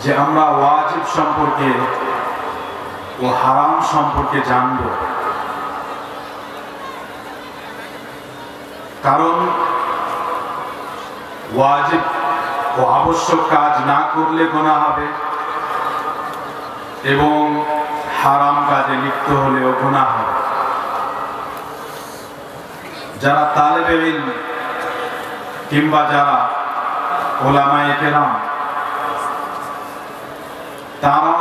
যে আমরা ওয়াজিব সম্পর্কে ও হারাম সম্পর্কে জানব। কারণ ওয়াজিব ও আবশ্যক কাজ না করলে গুনাহ হবে এবং হারাম কাজে লিপ্ত হলেও গুনাহ হবে। যারা তালেবে ইলম কিংবা যারা উলামায়ে কেরাম তারা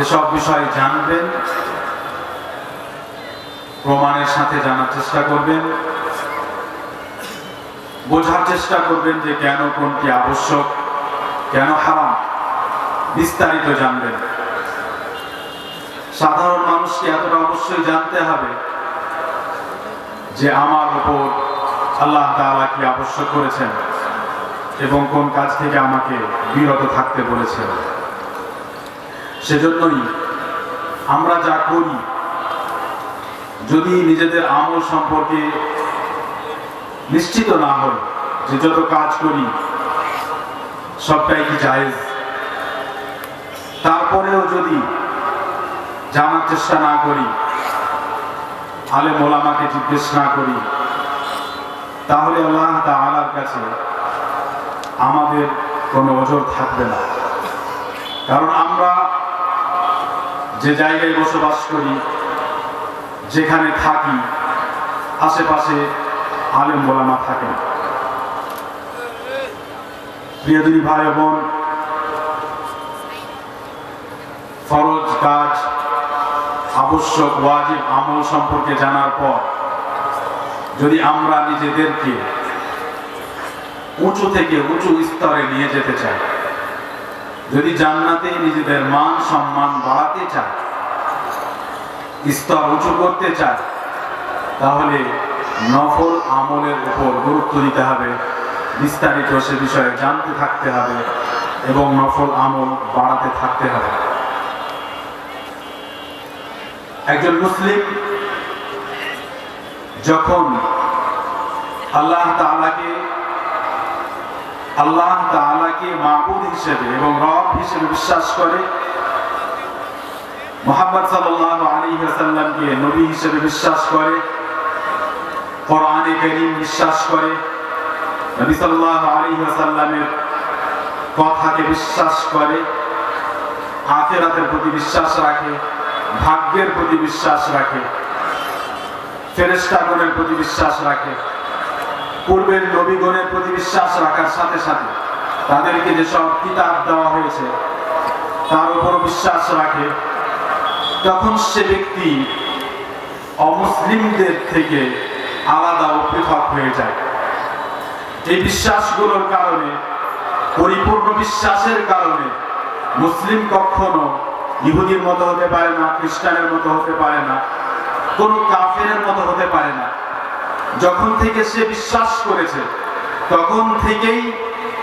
এসব বিষয় জানবেন, প্রমাণের সাথে জানার চেষ্টা করবেন, বোঝার চেষ্টা করবেন যে কেন কোনটি আবশ্যক, কেন হারাম, বিস্তারিত জানবেন। সাধারণ মানুষকে এতটা অবশ্যই জানতে হবে যে আমার উপর আল্লাহ তাআলা কি আবশ্যক করেছেন এবং কোন কাজ থেকে আমাকে বিরত থাকতে বলেছেন। সেজন্যই আমরা যা করি, যদি নিজেদের আমল সম্পর্কে নিশ্চিত না হই যে যত কাজ করি সবটাই কি জায়েজ, তারপরেও যদি জানার চেষ্টা না করি, আলেম ওলামাকে জিজ্ঞেস না করি, তাহলে আল্লাহ তাআলার কাছে আমাদের কোনো ওজর থাকবে না। কারণ আমরা যে জায়গায় বসবাস করি, যেখানে থাকি, আশেপাশে আলেম ওলামা থাকেন। প্রিয় দিনী ভাই বোন, ফরজ কাজ, আবশ্যক ওয়াজিব আমল সম্পর্কে জানার পর যদি আমরা নিজেদেরকে উঁচু থেকে উঁচু স্তরে নিয়ে যেতে চাই, যদি জান্নাতে নিজেদের মান সম্মান বাড়াতে চাই, স্তর উঁচু করতে চাই, তাহলে নফল আমলের উপর গুরুত্ব দিতে হবে, বিস্তারিত সে বিষয়ে জানতে থাকতে হবে এবং নফল আমল বাড়াতে থাকতে হবে। একজন মুসলিম যখন আল্লাহ তাআলাকে মাবুদ হিসেবে এবং রব হিসেবে বিশ্বাস করে, মুহাম্মদ সাল্লাল্লাহু আলাইহি ওয়াসাল্লামকে নবী হিসেবে বিশ্বাস করে, কোরআনে কারীম বিশ্বাস করে, নবী সাল্লাল্লাহু আলাইহি ওয়াসাল্লামের কথাকে বিশ্বাস করে, আখিরাতের প্রতি বিশ্বাস রাখে, ভাগ্যের প্রতি বিশ্বাস রাখে, ফেরেশতাগণের প্রতি বিশ্বাস রাখে, পূর্বের নবীগণের প্রতি বিশ্বাস রাখার সাথে সাথে তাদেরকে যেসব কিতাব দেওয়া হয়েছে তার উপর বিশ্বাস রাখে, তখন সে ব্যক্তি অমুসলিমদের থেকে আলাদা ও পৃথক হয়ে যায়। এই বিশ্বাসগুলোর কারণে, পরিপূর্ণ বিশ্বাসের কারণে মুসলিম কখনো ইহুদির মতো হতে পারে না, খ্রিস্টানের মতো হতে পারে না, কোন কাফেরের মতো হতে পারে না। যখন থেকে সে বিশ্বাস করেছে তখন থেকেই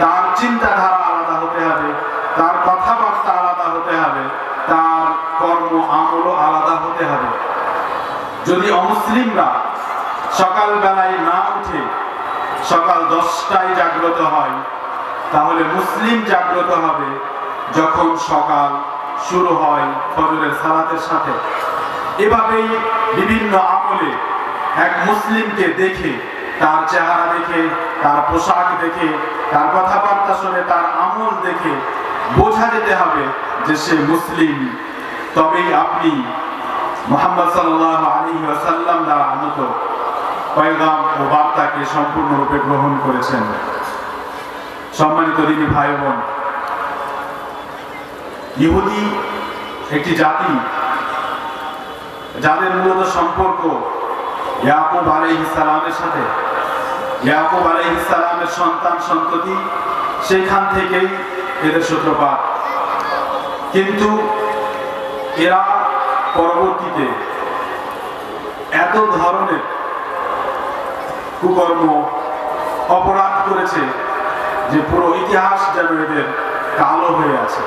তার চিন্তাধারা আলাদা হতে হবে, তার কথাবার্তা আলাদা হতে হবে, তার কর্ম আমলও আলাদা হতে হবে। যদি অমুসলিমরা সকালবেলায় না উঠে সকাল 10টায় জাগ্রত হয়, তাহলে মুসলিম জাগ্রত হবে যখন সকাল শুরু হয় ফজরের সালাতের সাথে। এভাবেই বিভিন্ন আমলে এক মুসলিমকে দেখে, তার চেহারা দেখে, তার পোশাক দেখে, তার কথাবার্তা শুনে, তার আমল দেখে বোঝা যেতে হবে যে সে মুসলিম। তবেই আপনি মুহাম্মদ সাল্লাল্লাহু আলাইহি ওয়াসাল্লাম দ্বারা আনিত পয়গাম ও বার্তাকে সম্পূর্ণরূপে গ্রহণ করেছেন। সম্মানিত দিনী ভাই বোন, ইহুদি একটি জাতি যাদের মূলত সম্পর্ক ইয়াকুব আলাইহিস সালামের সাথে। ইয়াকুব আলাইহিস সালামের সন্তান সন্ততি, সেখান থেকেই এদের সূত্রপাত। কিন্তু এরা পরবর্তীতে এত ধরনের কুকর্ম, অপরাধ করেছে যে পুরো ইতিহাস যেন এদের কালো হয়ে আছে।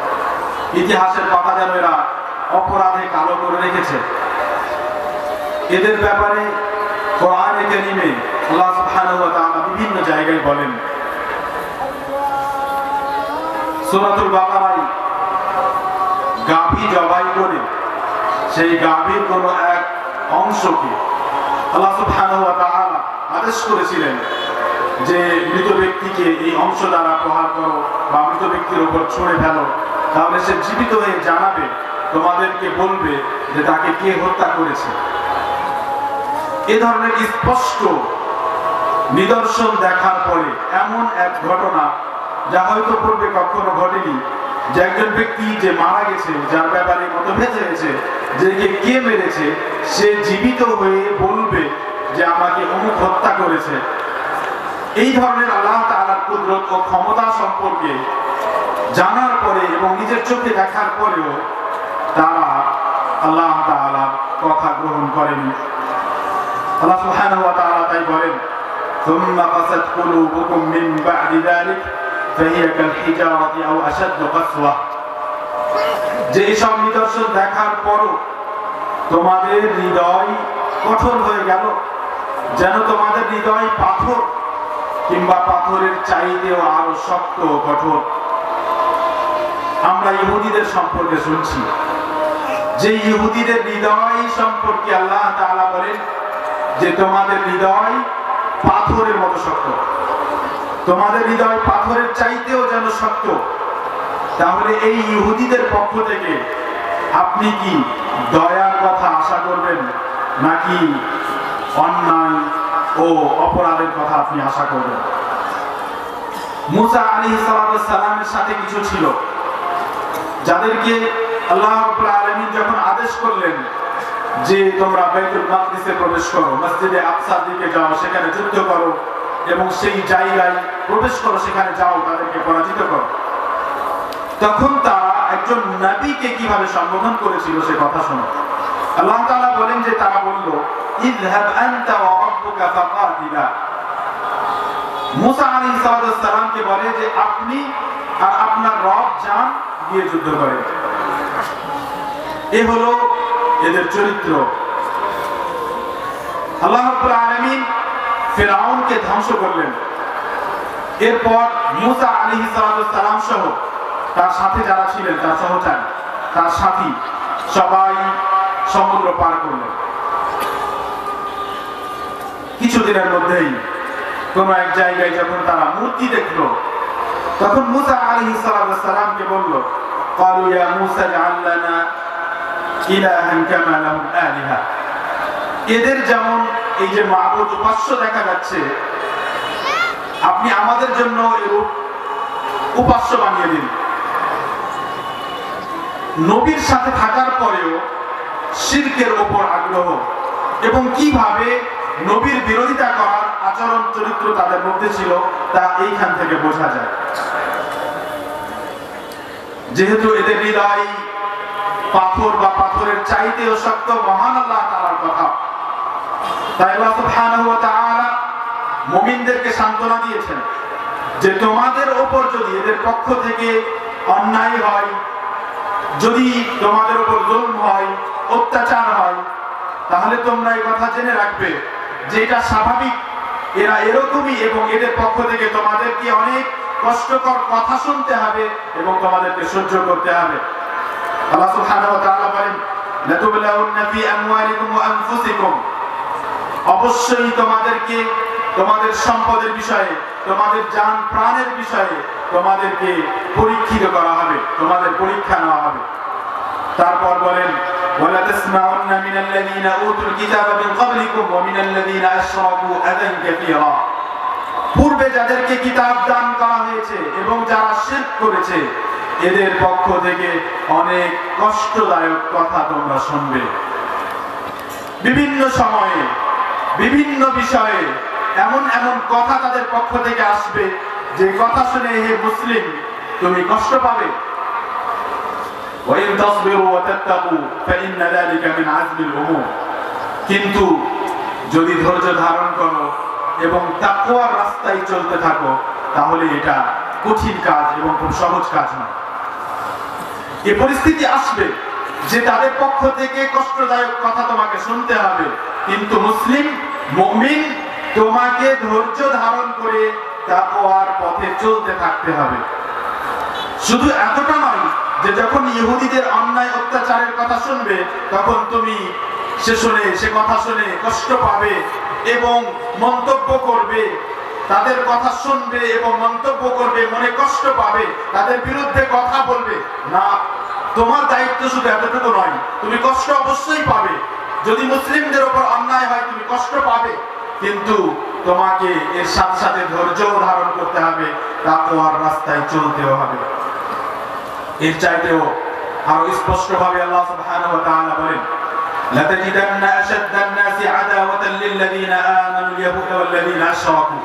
ইতিহাসের পাতা যেন এরা অপরাধে কালো করে রেখেছে। এদের ব্যাপারে কোরআনে কারীমে আল্লাহ সুবহানাহু ওয়া তাআলা বিভিন্ন জায়গায় বলেন। সূরাতুল বাকারায় গাভী জবাই করে সেই গাভীর কোনো এক অংশকে আল্লাহ সুবহানাহু ওয়া তাআলা আদেশ করেছিলেন যে মৃত ব্যক্তিকে এই অংশ দ্বারা প্রহার করো বা মৃত ব্যক্তির উপর ছুঁড়ে ফেলো, তাহলে সে জীবিত হয়ে জানাবে, তোমাদেরকে বলবে যে তাকে কে হত্যা করেছে। এ ধরনের স্পষ্ট নিদর্শন দেখার পরে এমন এক ঘটনা যা হয়তো পূর্বে কখনো ঘটেনি, যে একজন ব্যক্তি যে মারা গেছে, যার ব্যাপারে মতভেদ হয়েছে যে কে মেরেছে, সে জীবিত হয়ে বলবে যে আমাকে অমুক হত্যা করেছে। এই ধরনের আল্লাহ তাআলার কুদরত ও ক্ষমতা সম্পর্কে জানার পরে এবং নিজের চোখে দেখার পরেও তারা আল্লাহ তাআলার কথা গ্রহণ করেনি। আল্লাহ সুবহানাহু ওয়া তাআলা তাই বলেন, ثم قست قلوبكم من بعد ذلك فهي كالحجارة أو أشد قسوة। যে সব নিদর্শন দেখার পরও তোমাদের হৃদয় কঠোর হয়ে গেল, যেন তোমাদের হৃদয় পাথর কিংবা পাথরের চাইতেও আরো শক্ত ও কঠোর। আমরা ইহুদিদের সম্পর্কে শুনছি যে ইহুদিদের হৃদয় সম্পর্কে আল্লাহ তাআলা বলেন যে তোমাদের হৃদয় পাথরের মতো শক্ত, তোমাদের হৃদয় পাথরের চাইতেও যেন শক্ত। তাহলে এই ইহুদিদের পক্ষ থেকে আপনি কি দয়ার কথা আশা করবেন, নাকি অন্যায় ও অপরাধের কথা আপনি আশা করবেন? মুসা আলাইহিস সালামের সাথে কিছু ছিল যাদেরকে আল্লাহ রাব্বুল আলামিন যখন আদেশ করলেন যে তোমরা বাইতুল মাকদিসে প্রবেশ করো, মসজিদে আকসার দিকে যাও, সেখানে যুদ্ধ করো এবং সেই জায়গায় প্রবেশ করো, সেখানে যাও, তাদেরকে পরাজিত করো, তখন তারা একজন নবীকে কিভাবে সম্বোধন করেছিল সে কথা শোনো। আল্লাহ তাআলা বলেন যে তারা বলল, ইযহাব আনতা ওয়া রাব্বুকা ফাকাতিলা। মুসা আলাইহিস সালামকে বলে যে আপনি আর আপনার রব যান, গিয়ে যুদ্ধ করেন। এ হলো এদের চরিত্র। আল্লাহ রাব্বুল আলামিন ফিরআউনকে ধ্বংস করলেন। এরপর মুসা আলাইহিস সালাম সহ তার সাথে যারা ছিলেন, তার সহচারী, তার সাথী, সবাই সমুদ্র পার করলেন। কিছুদিনের মধ্যেই কোন এক জায়গায় যখন তারা মূর্তি দেখলো, তখন মুসা আলাইহিস সালামকে বলল, ক্বালু ইয়া মুসা জাআল লানা ইলাহান কামা লাহুম আলিহা। এদের যেমন এই যে মাবুদ উপাস্য দেখা যাচ্ছে, আপনি আমাদের জন্য এরূপ উপাস্য বানিয়ে দিন। নবীর সাথে থাকার পরেও শিরকের উপর আগ্রহ এবং কিভাবে নবীর বিরোধিতা করার আচরণ চরিত্র তাদের মধ্যে ছিল তা এইখান থেকে বোঝা যায়। যেহেতু এদের হৃদয় পাথর বা পাথরের চাইতেও শক্ত, মহান আল্লাহ তাআলার কথা, তাই আল্লাহ সুবহানাহু ওয়া তাআলা মুমিনদেরকে সান্ত্বনা দিয়েছেন যে তোমাদের উপর যদি এদের পক্ষ থেকে অন্যায় হয়, যদি তোমাদের উপর জুলম হয়, অত্যাচার হয়, তাহলে তোমরা এই কথা জেনে রাখবে যে এটা স্বাভাবিক, এরা এরকমই, এবং এদের পক্ষ থেকে তোমাদেরকে অনেক কষ্টকর কথা শুনতে হবে এবং তোমাদেরকে সহ্য করতে হবে। আল্লাহ সুবহানাহু ওয়া তাআলা বলেন, লাতুবলাউন্না ফি আমওয়ালিকুম ওয়া আনফুসিকুম। অবশ্যই তোমাদেরকে তোমাদের সম্পদের বিষয়ে, তোমাদের জান প্রাণের বিষয়ে তোমাদেরকে পরীক্ষিত করা হবে, তোমাদের পরীক্ষা নেওয়া হবে। তারপর বলেন, ওয়ালা তাসমাউন্না মিনাল্লাযীনা উতুল কিতাবা মিন ক্বাবলিকুম ওয়া মিনাল্লাযীনা আশরাকু আযান কাসীরা। পূর্বে যাদেরকে কিতাব দান করা হয়েছে এবং যারা শিরক করেছে, এদের পক্ষ থেকে অনেক কষ্টদায়ক কথা তোমরা শুনবে। বিভিন্ন সময়ে বিভিন্ন বিষয়ে এমন এমন কথা তাদের পক্ষ থেকে আসবে যে কথা শুনে হে মুসলিম তুমি কষ্ট পাবে। কিন্তু যদি ধৈর্য ধারণ করো এবং তাকওয়ার রাস্তায় চলতে থাকো, তাহলে এটা কঠিন কাজ এবং খুব সহজ কাজ নয়। এই পরিস্থিতি আসবে যে তাদের পক্ষ থেকে কষ্টদায়ক কথা তোমাকে শুনতে হবে, কিন্তু মুসলিম মুমিন তোমাকে ধৈর্য ধারণ করে তাকওয়ার পথে চলতে থাকতে হবে। শুধু এতটা নয় যে যখন ইহুদিদের অন্যায় অত্যাচারের কথা শুনবে তখন তুমি সে কথা শুনে কষ্ট পাবে এবং মন্তব্য করবে, তাদের কথা শুনবে এবং মন্তব্য করবে, মনে কষ্ট পাবে, তাদের বিরুদ্ধে কথা বলবে না। তোমার দায়িত্ব শুধু এতটুকু নয়, তুমি কষ্ট অবশ্যই পাবে। যদি মুসলিমদের উপর অন্যায় হয় তুমি কষ্ট পাবে, কিন্তু তোমাকে এর সাথে সাথে ধৈর্য ধারণ করতে হবে, তাকওয়ার রাস্তায় চলতেও হবে। এর চাইতেও আরো স্পষ্ট ভাবে আল্লাহ সুবহানাহু ওয়া তাআলা বলেন, লাতাজিদান্না আশাদ্দান নাসি আদাওয়াতান লিল্লাযীনা আমানু ইয়াহুদা ওয়াল্লাযীনা আশরাকু।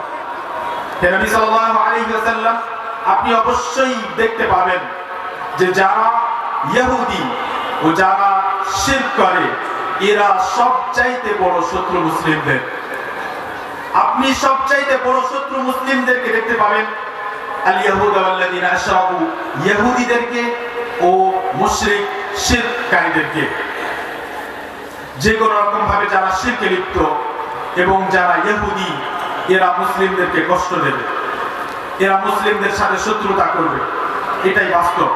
হে নবী সাল্লাল্লাহু আলাইহি ওয়াসাল্লাম, আপনি অবশ্যই দেখতে পাবেন যে যারা ইহুদি ও যারা শিরক করে এরা সবচাইতে বড় শত্রু মুসলিমদের। আপনি সবচাইতে বড় শত্রু মুসলিমদেরকে দেখতে পাবেন, আল ইয়াহুদা ওয়াল্লাযীনা আশরাকু, ইহুদিদেরকে ও মুশরিক শিরককারীদেরকে। যে কোনো রকম ভাবে যারা শিরকে লিপ্ত এবং যারা ইহুদি, এরা মুসলিমদেরকে কষ্ট দেবে, এরা মুসলিমদের সাথে শত্রুতা করবে, এটাই বাস্তব।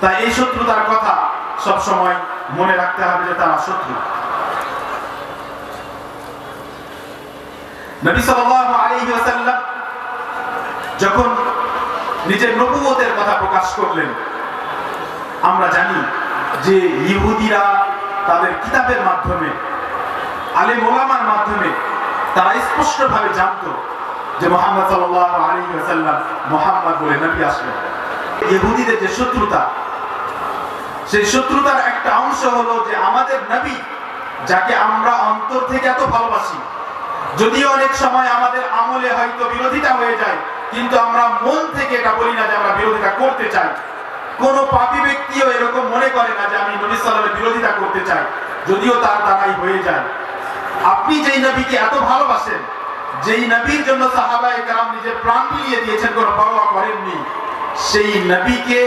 তাই এই শত্রুতার কথা সব সময় মনে রাখতে হবে যে তারা শত্রু। নবী সাল্লাল্লাহু আলাইহি ওয়াসাল্লাম যখন নিজের নবুয়তের কথা প্রকাশ করলেন, আমরা জানি যে ইহুদিরা তাদের কিতাবের মাধ্যমে, আলেম ওলামার মাধ্যমে তারা স্পষ্টভাবে জানতো যে মুহাম্মদ সাল্লাল্লাহু আলাইহি ওয়াসাল্লাম মুহাম্মদ বলে নবী আসবেন। ইহুদিদের যে শত্রুতা, সেই শত্রুতার একটা অংশ হলো যে আমাদের নবী, যাকে আমরা অন্তর থেকে এত ভালোবাসি, যদিও অনেক সময় আমাদের আমলে হয়তো বিরোধিতা হয়ে যায়, কিন্তু আমরা মন থেকে এটা বলি না যে আমরা বিরোধিতা করতে চাই। কোন পাপী ব্যক্তিও এরকম মনে করে না যে আমি নবী সাল্লাল্লাহু আলাইহি ওয়াসাল্লামের বিরোধিতা করতে চাই, যদিও তার দ্বারাই হয়ে যায়। আপনি যেই নবীকে এত ভালোবাসেন, যেই নবীর জন্য সাহাবায়ে কেরাম নিজের প্রাণ বিলিয়ে দিয়েছেন, কোনো পরোয়া করেননি, সেই নবীকে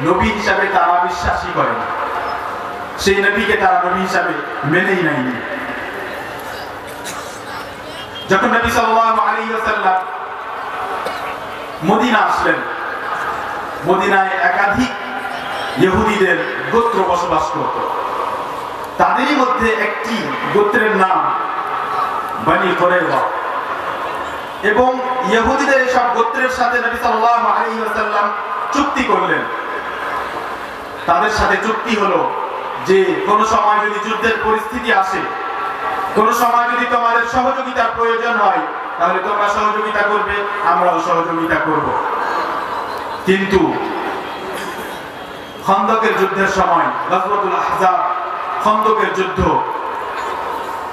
নবী হিসাবে তারা বিশ্বাসই করে না, সেই নবীকে তারা নবী হিসাবে মেনেই নেয়নি। যখন নবী সাল্লাল্লাহু আলাইহি ওয়াসাল্লাম মদিনা আসলেন, মদিনায় একাধিক ইহুদিদের গোত্র বসবাস করত। তাদেরই মধ্যে একটি গোত্রের নাম বনী কুরাইযা, এবং ইহুদিদের সব গোত্রের সাথে নবী সাল্লাল্লাহু আলাইহি ওয়াসাল্লাম চুক্তি করলেন। তাদের সাথে চুক্তি হলো যে কোন সময় যদি যুদ্ধের পরিস্থিতি আসে, কোন সময় যদি তোমাদের সহযোগিতার প্রয়োজন হয়, তাহলে তোমরা সহযোগিতা করবে, আমরাও সহযোগিতা করব। কিন্তু খন্দকের যুদ্ধের সময়, গজওয়াতুল আহজাব, খন্দকের যুদ্ধ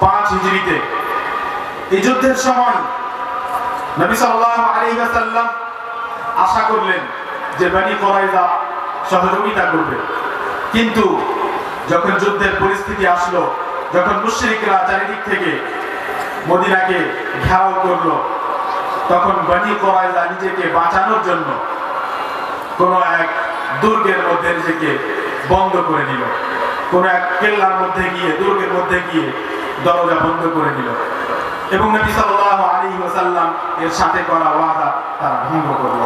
5 হিজরিতে, এই যুদ্ধের সময় নবী সাল্লাল্লাহু আলাইহি ওয়াসাল্লাম আশা করলেন যে বনী কুরাইযা সহযোগিতা করবে। কিন্তু যখন যুদ্ধের পরিস্থিতি আসলো, যখন মুশরিকরা চারিদিক থেকে মদিনাকে ঘেরাও করলো, তখন বনী কুরাইযা নিজেকে বাঁচানোর জন্য কোন এক দুর্গের মধ্যে নিজেকে বন্ধ করে নিল, কোন এক কেল্লার মধ্যে গিয়ে, দুর্গের মধ্যে গিয়ে দরজা বন্ধ করে নিল, এবং নবী সাল্লাল্লাহু আলাইহি ওয়াসাল্লাম এর সাথে করা ওয়াদা তারা ভঙ্গ করল।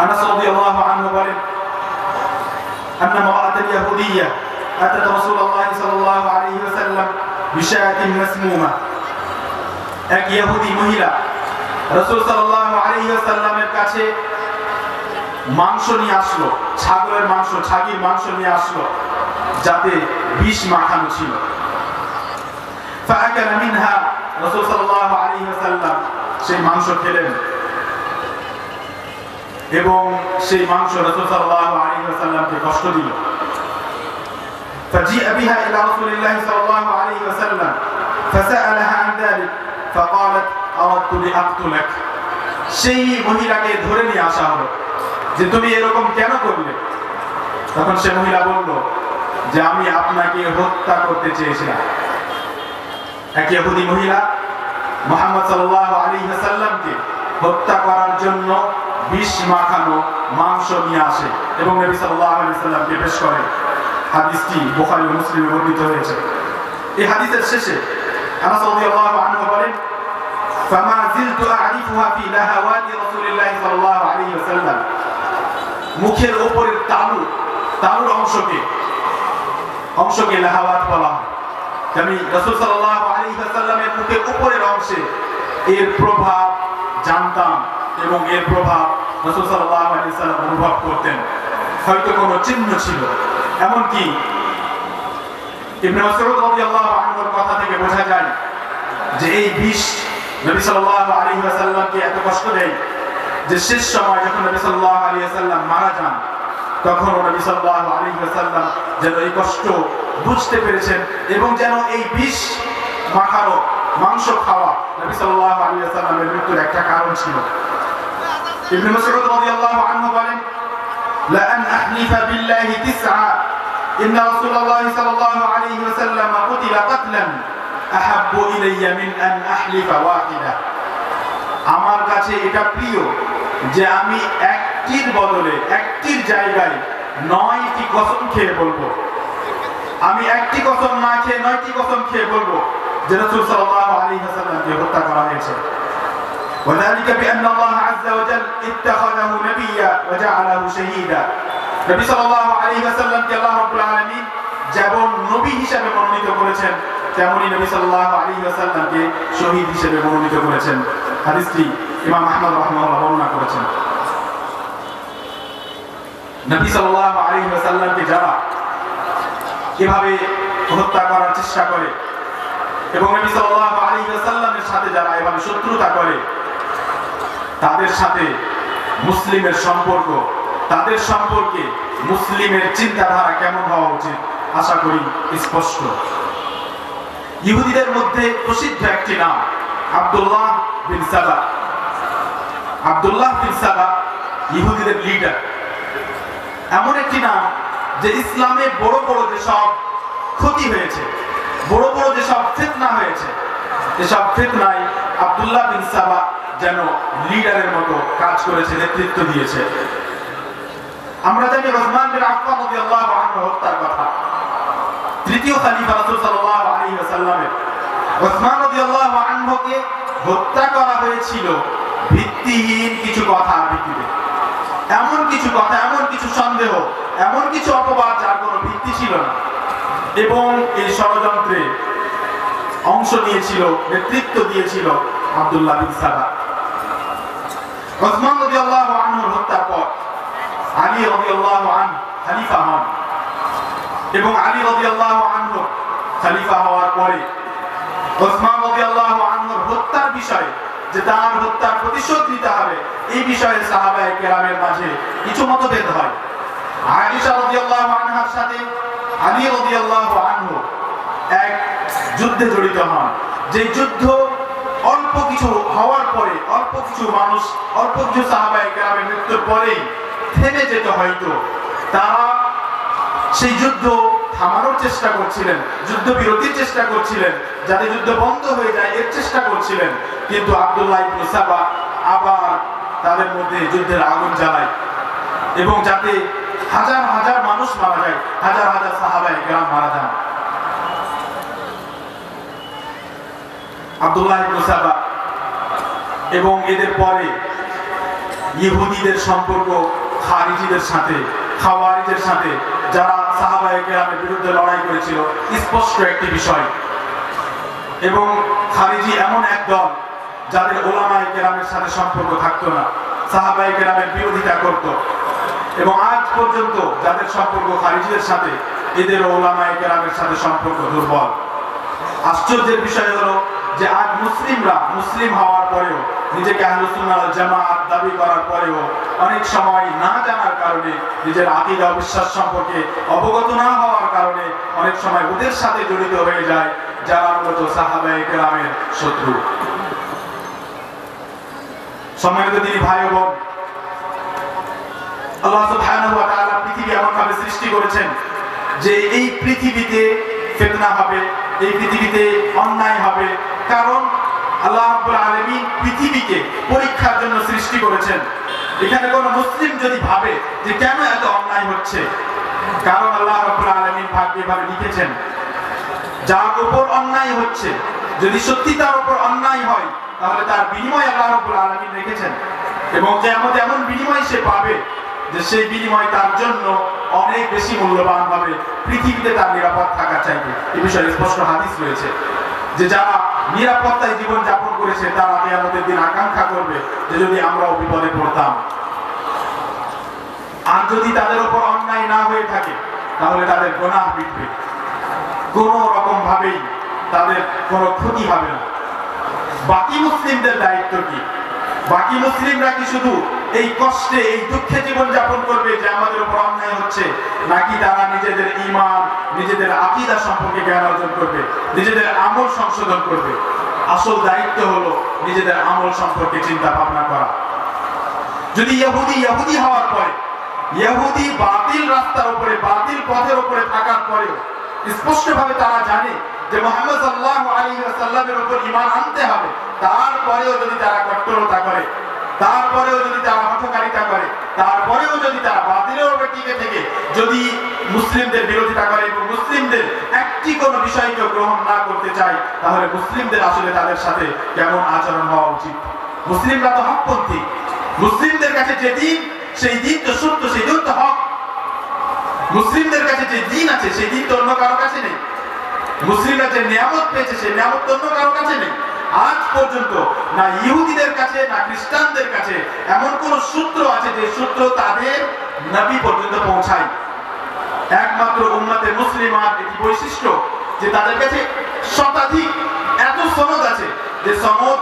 আনাস রাদিয়াল্লাহু আনহু বলেন, আন্না মারাতাল ইয়াহুদিয়্যা আতাত রাসূলুল্লাহ সাল্লাল্লাহু আলাইহি ওয়াসাল্লাম বিশায়াতিন মাসমুমা। এক ইহুদি মহিলা রাসূল সাল্লাল্লাহু আলাইহি ওয়াসাল্লামের কাছে মাংস নিয়ে আসলো, ছাগলের মাংস, ছাগির মাংস নিয়ে আসলো, যাতে বিষ মাখানো ছিল। فأكل منها রাসূল সাল্লাল্লাহু আলাইহি ওয়াসাল্লাম সেই মাংস খেলেন, এবং সেই মাংস রাসূল সাল্লাল্লাহু আলাইহি ওয়াসাল্লামকে কষ্ট দিল। فجيء بها إلى رسول الله صلى الله عليه وسلم فسألها عن ذلك فقالت أردت لأقتلك। সেই মহিলাকে ধরে নিয়ে আসা হলো যে তুমি এরকম কেন করলে? তখন সেই মহিলা বলল যে আমি আপনাকে হত্যা করতে চেয়েছিলাম। এক ইহুদি মহিলা মুহাম্মদ সাল্লাল্লাহু আলাইহি ওয়াসাল্লামকে হত্যা করার জন্য বিষ মাখানো মাংস নিয়ে আসে এবং নবী সাল্লাল্লাহু আলাইহি ওয়াসাল্লামকে পেশ করে। হাদিসটি বুখারী ও মুসলিমে বর্ণিত হয়েছে। এই হাদিসের শেষে আনাস রাদিয়াল্লাহু আনহু বলেন, ফামা জিলতু আ'রিফুহা ফি লাহাওয়াতি রাসূলিল্লাহি সাল্লাল্লাহু আলাইহি আলাইহি ওয়াসাল্লাম মুখের উপরের তালুর অংশকে লাহাওয়াত বলা হয়। আমি রাসূল সাল্লাল্লাহু আলাইহি ওয়াসাল্লামের মুখের উপরের অংশে এর প্রভাব জানতাম এবং এর প্রভাব রাসূল সাল্লাল্লাহু আলাইহি ওয়াসাল্লাম অনুভব করতেন। হয়তো কোনো চিহ্ন ছিল, এমনকি ইবনে মাসউদ রাদিয়াল্লাহু আনহুর কথা থেকে বোঝা যায় যে এই বিষ নবী সাল্লাল্লাহু আলাইহি ওয়াসাল্লামকে এত কষ্ট দেয় যে শেষ সময় যখন নবী সাল্লাল্লাহু আলাইহি ওয়াসাল্লাম মারা যান তখন নবী সাল্লাল্লাহু আলাইহি ওয়াসাল্লাম যেন এই কষ্ট বুঝতে পেরেছেন এবং যেন এই বিষ মাখানো মাংস খাওয়া নবী সাল্লাল্লাহু আলাইহি ওয়াসাল্লামের মৃত্যুর একটা কারণ ছিল। ইবনে মাসউদ রাদিয়াল্লাহু আনহু বলেন, লা আন আহলিফা বিল্লাহি তিসআ ইন্না রাসূলুল্লাহি সাল্লাল্লাহু আলাইহি ওয়াসাল্লাম কুতিলা কাতলান আহাব্বু ইলাইয়া মিন আন আহলিফা ওয়াহিদা। আমার কাছে এটা প্রিয় যে আমি একটির বদলে একটির জায়গায় 9টি কসম খেয়ে বলবো, আমি একটি কসম না খেয়ে 9টি কসম খেয়ে বলবো যে রাসূল সাল্লাল্লাহু আলাইহি ওয়াসাল্লামকে হত্যা করা হয়েছে। وذلك بأن الله عز وجل اتخذه نبيا وجعله شهيدا। নবী সাল্লাল্লাহু আলাইহি ওয়াসাল্লামকে আল্লাহ রাব্বুল আলামিন যেমন নবী হিসেবে মনোনীত করেছেন তেমনি নবী সাল্লাল্লাহু আলাইহি ওয়াসাল্লামকে শহীদ হিসেবে মনোনীত করেছেন। হাদিসটি ইমাম আহমদ রাহিমাহুল্লাহ বর্ণনা করেছেন। নবী সাল্লাল্লাহু আলাইহি ওয়াসাল্লামকে যারা এভাবে হত্যা করার চেষ্টা করে এবং নবী সাল্লাল্লাহু আলাইহি ওয়াসাল্লামের সাথে যারা এভাবে শত্রুতা করে তাদের সাথে মুসলিমের সম্পর্ক, তাদের সম্পর্কে মুসলিমের চিন্তাধারা কেমন হওয়া উচিত আশা করি স্পষ্ট। ইহুদিদের মধ্যে প্রসিদ্ধ একটি নাম আব্দুল্লাহ বিন সাবা। আব্দুল্লাহ বিন সাবা ইহুদিদের লিডার। এমন একটি নাম যে ইসলামে বড় বড় যেসব ক্ষতি হয়েছে, বড় বড় যেসব ফিতনা হয়েছে, এসব ফিতনায় আব্দুল্লাহ বিন সাবা যেন লিডারের মতো কাজ করেছে, নেতৃত্ব দিয়েছে। আমরা জানি উসমান বিন আফফান রাদিয়াল্লাহু আনহু হত্যার কথা। তৃতীয় খলিফা রাসূল সাল্লাল্লাহু আলাইহি ওয়াসাল্লামের উসমান রাদিয়াল্লাহু আনহুকে হত্যা করা হয়েছিল ভিত্তিহীন কিছু কথার ভিত্তিতে। এমন কিছু কথা, এমন কিছু সন্দেহ, এমন কিছু অপবাদ যার কোনো ভিত্তি ছিল না এবং এই ষড়যন্ত্রে অংশ নিয়েছিল, নেতৃত্ব দিয়েছিল আব্দুল্লাহ বিন সাবা। উসমান রাদিয়াল্লাহু আনহুর হত্যার পর আলী রাদিয়াল্লাহু আনহু খলিফা হন এবং আলী রাদিয়াল্লাহু আনহু খলিফা হওয়ার পরে উসমান রাদিয়াল্লাহু আনহুর হত্যার বিষয়ে যে তার হত্যার প্রতিশোধ নিতে হবে এই বিষয়ে সাহাবায়ে কেরামের মাঝে কিছু মতভেদ হয়। আয়েশা রাদিয়াল্লাহু আনহার সাথে আলী রাদিয়াল্লাহু আনহু এক যুদ্ধে জড়িত হন, যে যুদ্ধ অল্প কিছু হওয়ার পরে, অল্প কিছু মানুষ, অল্প কিছু সাহাবায়ে কেরামের মৃত্যুর পরেই থেমে যেত। হয়তো তারা সেই যুদ্ধ থামানোর চেষ্টা করছিলেন, যুদ্ধবিরতির চেষ্টা করছিলেন, যাতে যুদ্ধ বন্ধ হয়ে যায় এর চেষ্টা করছিলেন, কিন্তু আব্দুল্লাহ ইবনে সাবা আবার তাদের মধ্যে যুদ্ধের আগুন জ্বালায় এবং যাতে হাজার হাজার মানুষ মারা যায়, হাজার হাজার সাহাবায়ে কেরাম মারা যান। আব্দুল্লাহ ইবনে সাবা এবং এদের পরে ইহুদিদের সম্পর্ক খারিজিদের সাথে, খাওয়ারিজের সাথে, যারা সাহাবায়ে কেরামের বিরুদ্ধে লড়াই করেছিল, স্পষ্ট একটি বিষয়। এবং খারিজি এমন এক দল যাদের উলামায়ে কেরামের সাথে সম্পর্ক থাকতো না, সাহাবায়ে কেরামের বিরোধিতা করত এবং আজ পর্যন্ত যাদের সম্পর্ক খারিজিদের সাথে, এদের উলামায়ে কেরামের সাথে সম্পর্ক দুর্বল। আশ্চর্যের বিষয় হলো যে আজ মুসলিমরা মুসলিম হওয়ার পরেও, নিজেকে আহলুস সুন্নাহ ওয়াল জামাআত দাবি করার পরেও অনেক সময় না জানার কারণে, নিজের আকীদা ও বিশ্বাস সম্পর্কে অবগত না হওয়ার কারণে অনেক সময় ওদের সাথে জড়িত হয়ে যায় যারা মূলত সাহাবায়ে কেরামের শত্রু। সম্মানিত দিনী ভাই ও বোন, আল্লাহ সুবহানাহু ওয়া তাআলা পৃথিবী এমনভাবে সৃষ্টি করেছেন যে এই পৃথিবীতে ফিতনা হবে, এই পৃথিবীতে অন্যায় হবে, কারণ আল্লাহ রাব্বুল আলামিন পৃথিবীকে পরীক্ষার জন্য সৃষ্টি করেছেন। এখানে কোন মুসলিম যদি ভাবে যে কেন এত অন্যায় হচ্ছে, কারণ আল্লাহ রাব্বুল আলামিন ভাগ্যে লিখেছেন যার উপর অন্যায় হচ্ছে, যদি সত্যি তার উপর অন্যায় হয় তাহলে তার বিনিময় আল্লাহ রাব্বুল আলামিন রেখেছেন এবং কিয়ামতে এমন বিনিময় সে পাবে যে সেই বিনিময় তার জন্য অনেক বেশি মূল্যবান হবে পৃথিবীতে তার নিরাপদ থাকা চাইবে। এই বিষয়ে স্পষ্ট হাদিস রয়েছে যে যারা নিরাপত্তায় জীবন যাপন করেছে তারা কিয়ামতের দিন আকাঙ্ক্ষা করবে যে যদি আমরাও বিপদে পড়তাম। আর যদি তাদের উপর অন্যায় না হয়ে থাকে তাহলে তাদের গুনাহ মিটবে, কোনো রকম ভাবেই তাদের কোনো ক্ষতি হবে না। বাকি মুসলিমদের দায়িত্ব কি? বাকি মুসলিমরা কি শুধু এই কষ্টে এই দুঃখে জীবন যাপন করবে যে আমাদের উপর অন্যায় হচ্ছে, নাকি তারা নিজেদের ঈমান নিজেদের আকীদা সম্পর্কে জ্ঞান অর্জন করবে, নিজেদের আমল সংশোধন করবে? আসল দায়িত্ব হলো নিজেদের আমল সম্পর্কে চিন্তা ভাবনা করা। যদি ইহুদি হওয়ার পরে ইহুদি বাতিল রাস্তার উপরে বাতিল পথের উপরে থাকার পরেও স্পষ্টভাবে তারা জানে যে মুহাম্মদ সাল্লাল্লাহু আলাইহি ওয়াসাল্লামের উপর ঈমান আনতে হবে, তারপরেও যদি তারা কঠোরতা করে, তারপরেও যদি তারা হঠকারিতা করে, তারপরেও যদি তারা বাতিলের উপরে টিকে থেকে যদি মুসলিমদের বিরোধিতা করে এবং মুসলিমদের একটি কোনো বিষয়কে গ্রহণ না করতে চায়, তাহলে মুসলিমদের আসলে তাদের সাথে কেমন আচরণ হওয়া উচিত? মুসলিমরা তো হকপন্থী, মুসলিমদের কাছে যে দিন সেই দিন তো সত্য, সেই দিন তো হক। মুসলিমদের কাছে যে দিন আছে সেই দিন তো অন্য কারো কাছে নেই। মুসলিমরা যে নিয়ামত পেয়েছে সেই নিয়ামত তো অন্য কারো কাছে নেই। আজ পর্যন্ত না ইহুদিদের কাছে না খ্রিস্টানদের কাছে এমন কোন সূত্র আছে যে সূত্র তাদের নবী পর্যন্ত পৌঁছায়। একমাত্র উম্মতে মুসলিমার একটি বৈশিষ্ট্য যে তাদের কাছে শতাধিক এত সনদ আছে যে সনদ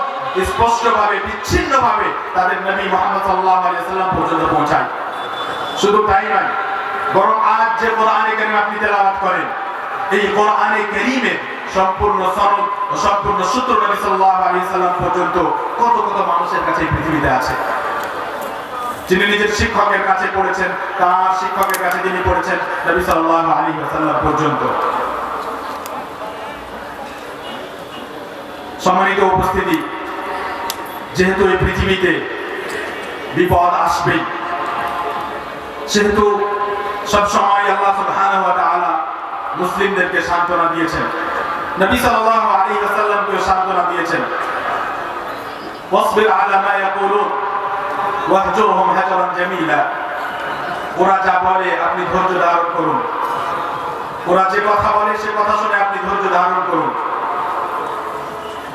স্পষ্টভাবে বিচ্ছিন্নভাবে তাদের নবী মুহাম্মদ সাল্লাল্লাহু আলাইহি ওয়াসাল্লাম পর্যন্ত পৌঁছায়। শুধু তাই নয়, বরং আজ যে কোরআনে কারীম আপনি তেলাওয়াত করেন, এই কোরআনে কারীমের সম্পূর্ণ সনদ ও সম্পূর্ণ সূত্র নবী সাল্লাল্লাহু আলাইহি ওয়াসাল্লাম পর্যন্ত কত কত মানুষের কাছে পৃথিবীতে আছে। যিনি নিজের শিক্ষকের কাছে পড়েছেন, তার শিক্ষকের কাছে তিনি পড়েছেন নবী সাল্লাল্লাহু আলাইহি ওয়াসাল্লাম পর্যন্ত। সম্মানিত উপস্থিতি, যেহেতু এই পৃথিবীতে বিপদ আসবেই, সেহেতু সবসময় আল্লাহ সুবহানাহু ওয়া তাআলা মুসলিমদেরকে সান্ত্বনা দিয়েছেন, নবী সাল্লাল্লাহু আলাইহি ওয়াসাল্লামকে সান্ত্বনা দিয়েছেন। ওয়াসবির আলা মা ইয়াকুলুন ওয়াহজুরহুম হাজরান জামিলা। ওরা যা বলে আপনি ধৈর্য ধারণ করুন, ওরা যে কথা বলে সে কথা শুনে আপনি ধৈর্য ধারণ করুন।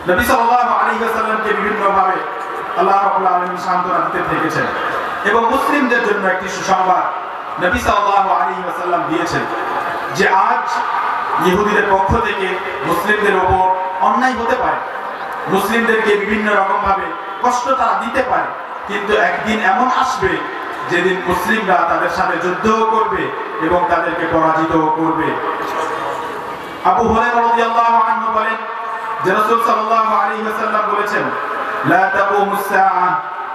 নবী সাল্লাল্লাহু আলাইহি ওয়াসাল্লামকে বিভিন্নভাবে আল্লাহ রাব্বুল আলামিন সান্ত্বনা দিতে থেকেছেন এবং মুসলিমদের জন্য একটি সুসংবাদ নবী সাল্লাল্লাহু আলাইহি ওয়াসাল্লাম দিয়েছেন যে আজ ইহুদিদের পক্ষ থেকে মুসলিমদের উপর অন্যায় হতে পারে, মুসলিমদেরকে বিভিন্ন রকম ভাবে কষ্ট তারা দিতে পারে, কিন্তু একদিন এমন আসবে যেদিন মুসলিমরা তাদের সাথে যুদ্ধও করবে এবং তাদেরকে পরাজিতও করবে। আবু হুরায়রা রাদিয়াল্লাহু আনহু বলেন যে রাসূল সাল্লাল্লাহু আলাইহি ওয়াসাল্লাম বলেছেন, লা তাকুমুস সাআ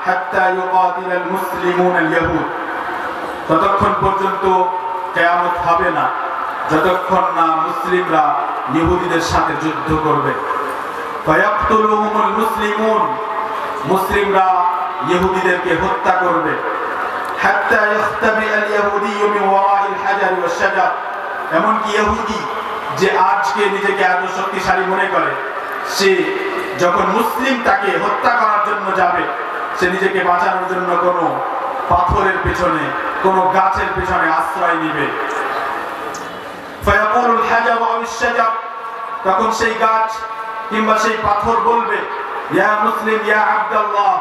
হাত্তা ইউকাতিলাল মুসলিমুনা আল ইয়াহুদ। ততক্ষণ পর্যন্ত কিয়ামত হবে না যতক্ষণ না মুসলিমরা ইহুদিদের সাথে যুদ্ধ করবে। ফায়াকতুলুহুমুল মুসলিমুন, মুসলিমরা ইহুদিদেরকে হত্যা করবে। হাত্তা ইখতাবি আল ইয়াহুদিয়্যু মিন ওয়ারাইল হাজারি ওয়াশ শাজার, এমন কি ইহুদি যে আজকে নিজেকে এত শক্তিশালী মনে করে, সে যখন মুসলিম তাকে হত্যা করার জন্য যাবে, সে নিজেকে বাঁচানোর জন্য কোনো পাথরের পেছনে কোনো গাছের পেছনে আশ্রয় নিবে। ফায়াকুলুল হাজার ওয়াশ শাজার, তখন সেই গাছ কিংবা সেই পাথর বলবে, ইয়া মুসলিম ইয়া আব্দুল্লাহ,